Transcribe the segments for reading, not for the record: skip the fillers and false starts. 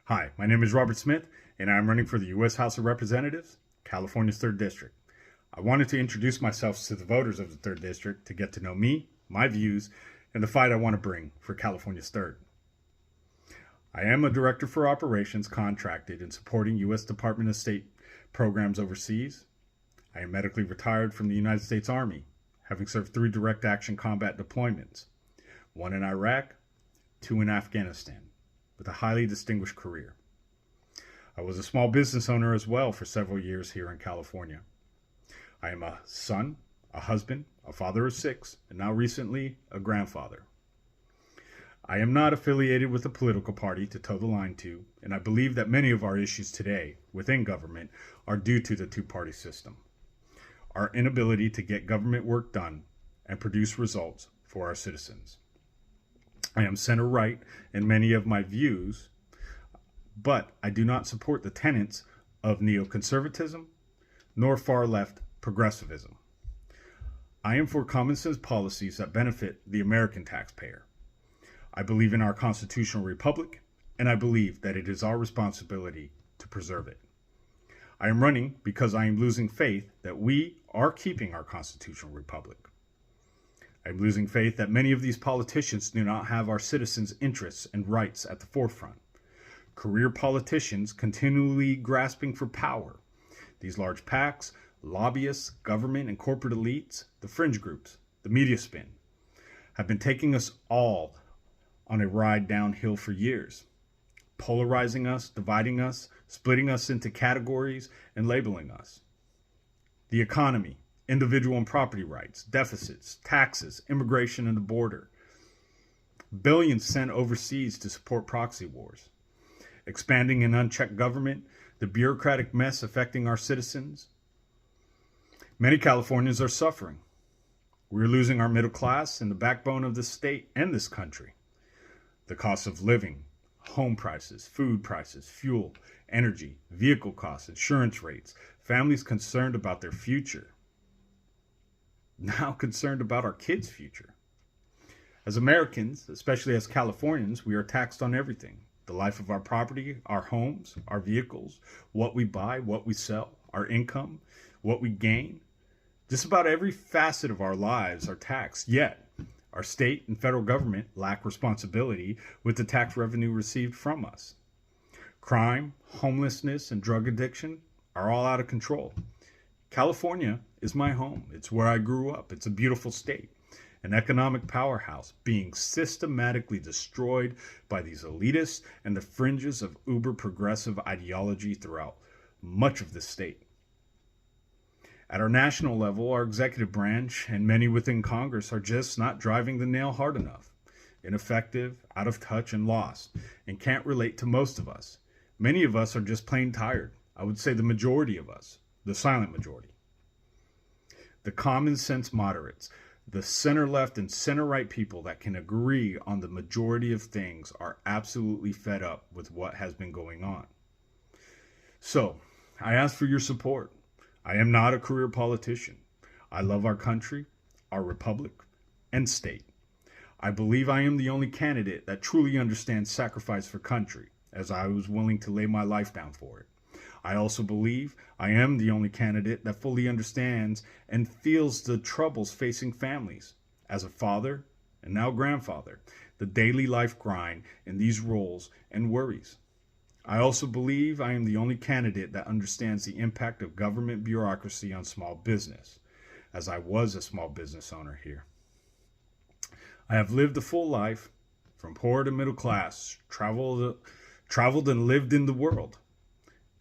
Hi, my name is Robert Smith, and I'm running for the U.S. House of Representatives, California's 3rd District. I wanted to introduce myself to the voters of the 3rd District to get to know me, my views, and the fight I want to bring for California's 3rd. I am a Director for Operations contracted in supporting U.S. Department of State programs overseas. I am medically retired from the United States Army, having served 3 direct action combat deployments, 1 in Iraq, 2 in Afghanistan, with a highly distinguished career. I was a small business owner as well for several years here in California. I am a son, a husband, a father of 6, and now recently a grandfather. I am not affiliated with a political party to toe the line to, and I believe that many of our issues today within government are due to the two-party system. Our inability to get government work done and produce results for our citizens. I am center-right in many of my views, but I do not support the tenets of neoconservatism nor far-left progressivism. I am for common sense policies that benefit the American taxpayer. I believe in our constitutional republic, and I believe that it is our responsibility to preserve it. I am running because I am losing faith that we are keeping our constitutional republic. I am losing faith that many of these politicians do not have our citizens' interests and rights at the forefront. Career politicians continually grasping for power. These large PACs, lobbyists, government and corporate elites, the fringe groups, the media spin, have been taking us all on a ride downhill for years, polarizing us, dividing us, splitting us into categories, and labeling us. The economy, individual and property rights, deficits, taxes, immigration and the border. Billions sent overseas to support proxy wars. Expanding an unchecked government, the bureaucratic mess affecting our citizens. Many Californians are suffering. We're losing our middle class and the backbone of this state and this country. The cost of living, home prices, food prices, fuel, energy, vehicle costs, insurance rates, families concerned about their future. Now concerned about our kids' future. As Americans, especially as Californians, we are taxed on everything. The life of our property, our homes, our vehicles, what we buy, what we sell, our income, what we gain. Just about every facet of our lives are taxed, yet our state and federal government lack responsibility with the tax revenue received from us. Crime, homelessness, and drug addiction are all out of control. California is my home. It's where I grew up. It's a beautiful state, an economic powerhouse being systematically destroyed by these elitists and the fringes of uber progressive ideology throughout much of the state. At our national level, our executive branch and many within Congress are just not driving the nail hard enough, ineffective, out of touch, and lost, and can't relate to most of us. Many of us are just plain tired. I would say the majority of us, the silent majority. The common sense moderates, the center-left and center-right people that can agree on the majority of things are absolutely fed up with what has been going on. So, I ask for your support. I am not a career politician. I love our country, our republic, and state. I believe I am the only candidate that truly understands sacrifice for country, as I was willing to lay my life down for it. I also believe I am the only candidate that fully understands and feels the troubles facing families. As a father, and now grandfather, the daily life grind in these roles and worries. I also believe I am the only candidate that understands the impact of government bureaucracy on small business, as I was a small business owner here. I have lived a full life, from poor to middle class, traveled and lived in the world,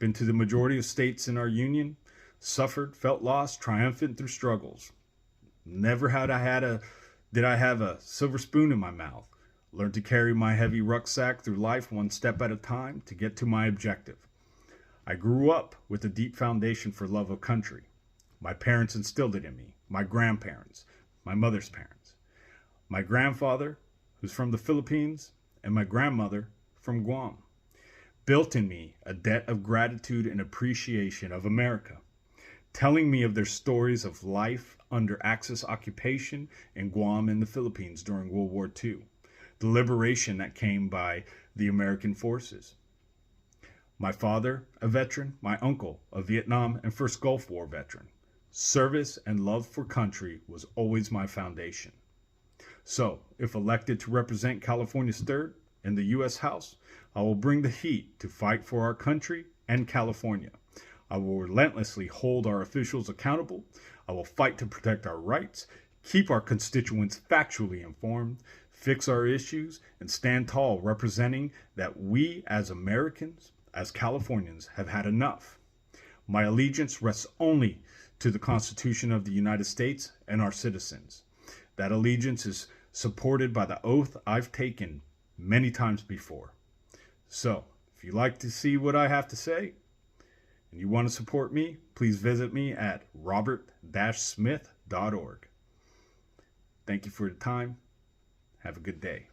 been to the majority of states in our union, suffered, felt lost, triumphant through struggles. Never did I have a silver spoon in my mouth. Learned to carry my heavy rucksack through life one step at a time to get to my objective. I grew up with a deep foundation for love of country. My parents instilled it in me, my grandparents, my mother's parents. My grandfather, who's from the Philippines, and my grandmother from Guam, built in me a debt of gratitude and appreciation of America, telling me of their stories of life under Axis occupation in Guam and the Philippines during World War II. The liberation that came by the American forces. My father, a veteran, my uncle, a Vietnam and First Gulf War veteran. Service and love for country was always my foundation. So, if elected to represent California's 3rd in the U.S. House, I will bring the heat to fight for our country and California. I will relentlessly hold our officials accountable. I will fight to protect our rights, keep our constituents factually informed, fix our issues, and stand tall representing that we as Americans, as Californians, have had enough. My allegiance rests only to the Constitution of the United States and our citizens. That allegiance is supported by the oath I've taken many times before. So, if you'd like to see what I have to say, and you want to support me, please visit me at robert-smith.org. Thank you for your time. Have a good day.